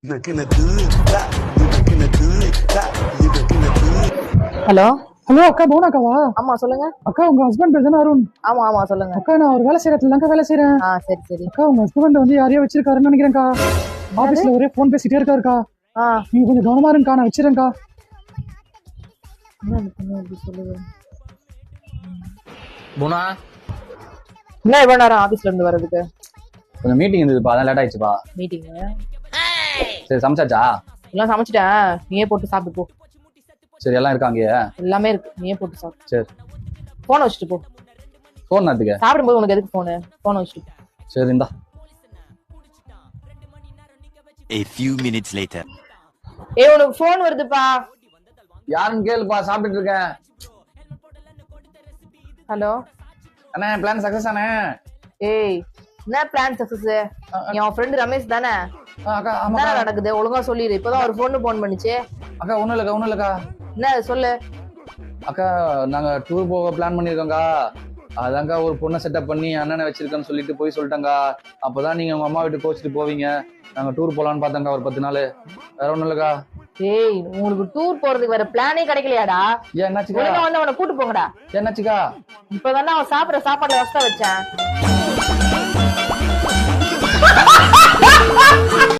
Hello hello அக்கா போனாக்காவா? ஆமா சொல்லுங்க. அக்கா உங்க ஹஸ்பண்ட் பேர் தானே அருண்? ஆமா ஆமா சொல்லுங்க. அக்கா நான் ஒரு வேலை செய்யறதுல தான்க்கா வேலை செய்யறேன். சரி சரி. அக்கா உங்க ஹஸ்பண்ட் வந்து யாரையோ வச்சிருக்காருன்னு நினைக்கிறேன்க்கா. ஆபீஸ்ல ஒரே போன் பேசிட்டே இருக்காருக்கா. நீங்க கொஞ்சம் கவனமா இருங்கக்கா, நான் வச்சிருக்கேன்க்கா. சொல்லுங்க. குணா என்ன இவ்வளவு நேரம் ஆபீஸ்ல இருந்து வர்றதுக்கு? கொஞ்சம் மீட்டிங் இருந்ததுப்பா, அதான் லேட் ஆயிடுச்சுப்பா. மீட்டிங் சரி சமைச்சாச்சா? எல்லாம் சமைச்சிட்டேன், நீயே போட்டு சாப்பிட்டு போ. சரி எல்லாம் இருக்காங்க. எல்லாமே இருக்கு, நீயே போட்டு சாப்பிடு. சரி போனை வச்சுட்டு போ. போன் நேரத்துக்கு சாப்பிடும்போது உனக்கு எதுக்கு போனை வச்சுட்டு போ. சரி இந்தா. A few minutes later. உனக்கு போன் வருதுப்பா. யாருன்னு கேளுப்பா, சாப்பிட்டுட்டு இருக்கேன். ஹலோ அண்ணே பிளான் சக்சஸ் ஆனே. என்ன பிளான் சக்சஸ்? என் ஃப்ரெண்ட் ரமேஷ் தானே? அக்கா ஆமா என்ன நடக்குது ஒழுங்கா சொல்லிடு. இப்பதான் ஒரு பொண்ணு போன் பண்ணுச்சு. அக்கா ஒண்ணும் இல்லக்கா. என்ன சொல்லு. அக்கா நாங்க டூர் போக பிளான் பண்ணிருக்கோங்கா. அதாங்க ஒரு பொண்ணை செட்டப் பண்ணி அண்ணனை வச்சிருக்கேன்னு சொல்லிட்டு போய் சொல்லிட்டாங்க. அப்பதான் நீங்க உங்க அம்மா வீட்டு கோச்சிட்டு போவீங்க. நாங்க டூர் போலான்னு பார்த்தாங்க ஒரு 10 நாள். வேற ஒண்ணும் இல்லக்கா. உங்களுக்கு டூர் போறதுக்கு வேற பிளானே கிடைக்கலையாடா? ஏன் என்னாச்சுக்கா? வந்து அவனை கூட்டு போங்கடா. என்னாச்சுக்கா? இப்பதானே அவன் சாப்பிடுற சாப்பாடுல வசத வச்சேன்.